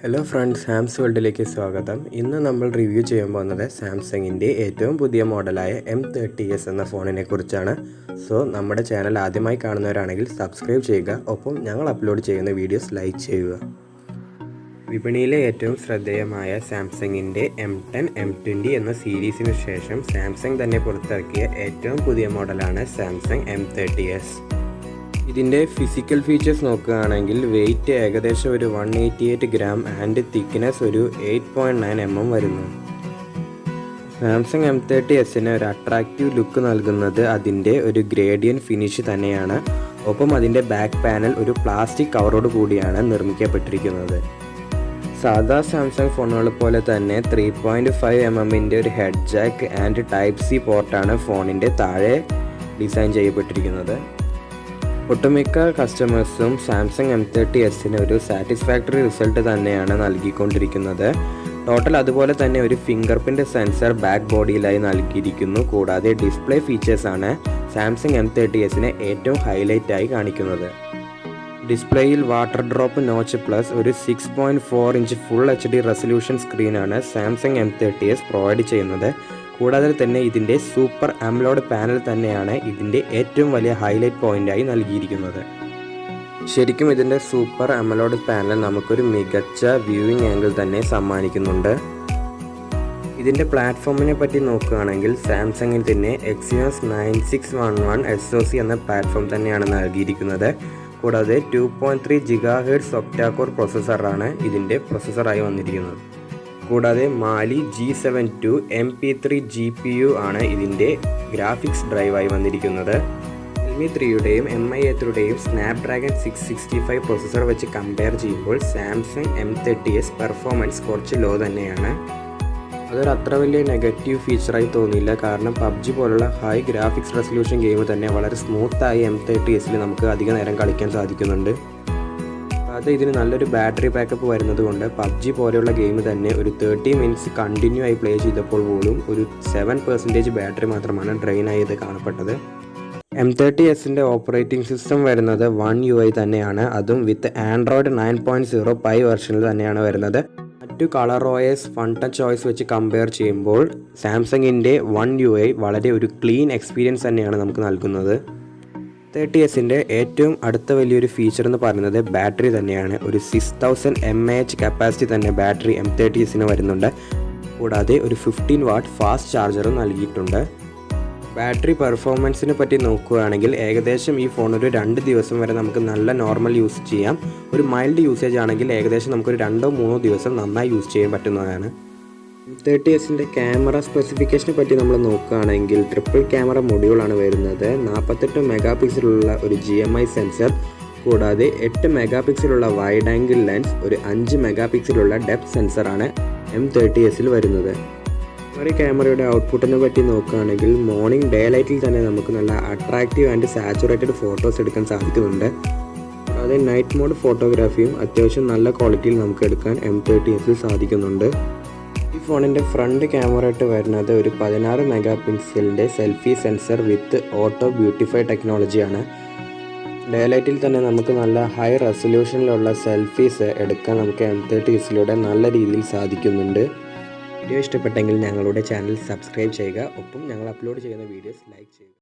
Hello friends, സാംസ് വേൾഡിലേക്ക് സ്വാഗതം. ഇന്ന് നമ്മൾ റിവ്യൂ ചെയ്യാൻ പോകുന്നത് സാംസങ്ങിൻ്റെ ഏറ്റവും പുതിയ മോഡലായ M30s എന്ന ഫോണിനെ കുറിച്ചാണ്. സോ നമ്മുടെ ചാനൽ ആദ്യമായി കാണുന്നവരാണെങ്കിൽ സബ്സ്ക്രൈബ് ചെയ്യുക, ഒപ്പം ഞങ്ങൾ അപ്ലോഡ് ചെയ്യുന്ന വീഡിയോസ് ലൈക്ക് ചെയ്യുക. വിപണിയിലെ ഏറ്റവും ശ്രദ്ധേയമായ സാംസങ്ങിൻ്റെ M10, M20 എന്ന സീരീസിനു ശേഷം സാംസങ് തന്നെ പുറത്തിറക്കിയ ഏറ്റവും പുതിയ മോഡലാണ് സാംസങ് M30s. ഇതിൻ്റെ ഫിസിക്കൽ ഫീച്ചേഴ്സ് നോക്കുകയാണെങ്കിൽ വെയിറ്റ് ഏകദേശം ഒരു 188 ഗ്രാം ആൻഡ് തിക്നെസ് ഒരു 8.9 mm വരുന്നു. സാംസങ് M30sന് ഒരു അട്രാക്റ്റീവ് ലുക്ക് നൽകുന്നത് അതിൻ്റെ ഒരു ഗ്രേഡിയൻ ഫിനിഷ് തന്നെയാണ്. ഒപ്പം അതിൻ്റെ ബാക്ക് പാനൽ ഒരു പ്ലാസ്റ്റിക് കവറോട് കൂടിയാണ് നിർമ്മിക്കപ്പെട്ടിരിക്കുന്നത്. സാധാ സാംസങ് ഫോണുകൾ പോലെ തന്നെ 3.5 mm ഒരു head jack and type C പോർട്ടാണ് ഫോണിൻ്റെ താഴെ ഡിസൈൻ ചെയ്യപ്പെട്ടിരിക്കുന്നത്. ഒട്ടുമിക്ക കസ്റ്റമേഴ്സും സാംസങ് M30sന് ഒരു സാറ്റിസ്ഫാക്ടറി റിസൾട്ട് തന്നെയാണ് നൽകിക്കൊണ്ടിരിക്കുന്നത്. ടോട്ടൽ അതുപോലെ തന്നെ ഒരു ഫിംഗർ പ്രിൻ്റ് സെൻസർ ബാക്ക് ബോഡിയിലായി നൽകിയിരിക്കുന്നു. കൂടാതെ ഡിസ്പ്ലേ ഫീച്ചേഴ്സാണ് സാംസങ് M30sനെ ഏറ്റവും ഹൈലൈറ്റായി കാണിക്കുന്നത്. ഡിസ്പ്ലേയിൽ വാട്ടർ ഡ്രോപ്പ് നോച്ച് പ്ലസ് ഒരു 6.4 ഇഞ്ച് ഫുൾ HD റെസൊല്യൂഷൻ സ്ക്രീനാണ് സാംസങ് M30s പ്രൊവൈഡ് ചെയ്യുന്നത്. കൂടാതെ തന്നെ ഇതിൻ്റെ സൂപ്പർ AMOLED പാനൽ തന്നെയാണ് ഇതിൻ്റെ ഏറ്റവും വലിയ ഹൈലൈറ്റ് പോയിൻ്റായി നൽകിയിരിക്കുന്നത്. ശരിക്കും ഇതിൻ്റെ സൂപ്പർ AMOLED പാനൽ നമുക്കൊരു മികച്ച വ്യൂയിങ് ആംഗിൾ തന്നെ സമ്മാനിക്കുന്നുണ്ട്. ഇതിൻ്റെ പ്ലാറ്റ്ഫോമിനെ പറ്റി നോക്കുകയാണെങ്കിൽ സാംസങ്ങിൽ തന്നെ Exynos 9611 SoC എന്ന പ്ലാറ്റ്ഫോം തന്നെയാണ് നൽകിയിരിക്കുന്നത്. കൂടാതെ 2.3 GHz Octa കോർ പ്രോസസ്സറാണ് ഇതിൻ്റെ പ്രൊസസ്സറായി വന്നിരിക്കുന്നത്. കൂടാതെ മാലി G72 MP3 GPU ആണ് ഇതിൻ്റെ ഗ്രാഫിക്സ് ഡ്രൈവായി വന്നിരിക്കുന്നത്. Realme 3യുടെയും MI A3യുടെയും സ്നാപ്ഡ്രാഗൺ 665 പ്രൊസസ്സർ വെച്ച് കമ്പയർ ചെയ്യുമ്പോൾ സാംസങ് M30s പെർഫോമൻസ് കുറച്ച് ലോ തന്നെയാണ്. അതൊരു അത്ര വലിയ നെഗറ്റീവ് ഫീച്ചറായി തോന്നിയില്ല, കാരണം PUBG പോലുള്ള ഹൈ ഗ്രാഫിക്സ് റെസൊല്യൂഷൻ ഗെയിം തന്നെ വളരെ സ്മൂത്തായി M30sൽ നമുക്ക് അധിക നേരം കളിക്കാൻ സാധിക്കുന്നുണ്ട്. അത് ഇതിന് നല്ലൊരു ബാറ്ററി ബാക്കപ്പ് വരുന്നത് കൊണ്ട് PUBG പോലെയുള്ള ഗെയിം തന്നെ ഒരു 30 മിനിറ്റ്സ് കണ്ടിന്യൂ ആയി പ്ലേ ചെയ്തപ്പോൾ പോലും ഒരു 7% ബാറ്ററി മാത്രമാണ് ഡ്രെയിൻ ആയത് കാണപ്പെട്ടത്. M30sൻ്റെ ഓപ്പറേറ്റിംഗ് സിസ്റ്റം വരുന്നത് One UI തന്നെയാണ്. അതും വിത്ത് ആൻഡ്രോയിഡ് 9.0 പൈ വെർഷനിൽ തന്നെയാണ് വരുന്നത്. മറ്റു colour OS, fun touch OS വെച്ച് കമ്പയർ ചെയ്യുമ്പോൾ സാംസങ്ങിൻ്റെ One UI വളരെ ഒരു ക്ലീൻ എക്സ്പീരിയൻസ് തന്നെയാണ് നമുക്ക് നൽകുന്നത്. M30sൻ്റെ ഏറ്റവും അടുത്ത വലിയൊരു ഫീച്ചർ എന്ന് പറയുന്നത് ബാറ്ററി തന്നെയാണ്. ഒരു 6000 mAh കപ്പാസിറ്റി തന്നെ ബാറ്ററി M30sന് വരുന്നുണ്ട്. കൂടാതെ ഒരു 15 വാട്ട് ഫാസ്റ്റ് ചാർജറും നൽകിയിട്ടുണ്ട്. ബാറ്ററി പെർഫോമൻസിനെ പറ്റി നോക്കുകയാണെങ്കിൽ ഏകദേശം ഈ ഫോൺ ഒരു 2 ദിവസം വരെ നമുക്ക് നല്ല നോർമൽ യൂസ് ചെയ്യാം. ഒരു മൈൽഡ് യൂസേജ് ആണെങ്കിൽ ഏകദേശം നമുക്കൊരു 2-3 ദിവസം നന്നായി യൂസ് ചെയ്യാൻ പറ്റുന്നതാണ്. M30sൻ്റെ ക്യാമറ സ്പെസിഫിക്കേഷനെ പറ്റി നമ്മൾ നോക്കുകയാണെങ്കിൽ ട്രിപ്പിൾ ക്യാമറ മൊഡ്യൂളാണ് വരുന്നത്. 48 മെഗാ പിക്സലുള്ള ഒരു GMI സെൻസർ, കൂടാതെ 8 മെഗാ പിക്സലുള്ള വൈഡ് ആംഗിൾ ലെൻസ്, ഒരു 5 മെഗാ പിക്സലുള്ള ഡെപ്ത് സെൻസറാണ് M30sൽ വരുന്നത്. ഒരു ക്യാമറയുടെ ഔട്ട്പുട്ടിനെ പറ്റി നോക്കുകയാണെങ്കിൽ മോർണിംഗ് ഡേ ലൈറ്റിൽ തന്നെ നമുക്ക് നല്ല അട്രാക്റ്റീവ് ആൻഡ് സാച്ചുറേറ്റഡ് ഫോട്ടോസ് എടുക്കാൻ സാധിക്കുന്നുണ്ട്. കൂടാതെ നൈറ്റ് മോഡ് ഫോട്ടോഗ്രാഫിയും അത്യാവശ്യം നല്ല ക്വാളിറ്റിയിൽ നമുക്ക് എടുക്കാൻ M30sൽ സാധിക്കുന്നുണ്ട്. ഈ ഫോണിൻ്റെ ഫ്രണ്ട് ക്യാമറ ആയിട്ട് വരുന്നത് ഒരു 16 മെഗാ പിക്സലിൻ്റെ selfie sensor with auto beautify ടെക്നോളജിയാണ്. ഡേ ലൈറ്റിൽ തന്നെ നമുക്ക് നല്ല ഹൈ റെസൊല്യൂഷനിലുള്ള സെൽഫീസ് എടുക്കാൻ നമുക്ക് M30sലൂടെ നല്ല രീതിയിൽ സാധിക്കുന്നുണ്ട്. വീഡിയോ ഇഷ്ടപ്പെട്ടെങ്കിൽ ഞങ്ങളുടെ ചാനൽ സബ്സ്ക്രൈബ് ചെയ്യുക, ഒപ്പം ഞങ്ങൾ അപ്ലോഡ് ചെയ്യുന്ന വീഡിയോസ് ലൈക്ക് ചെയ്യുക.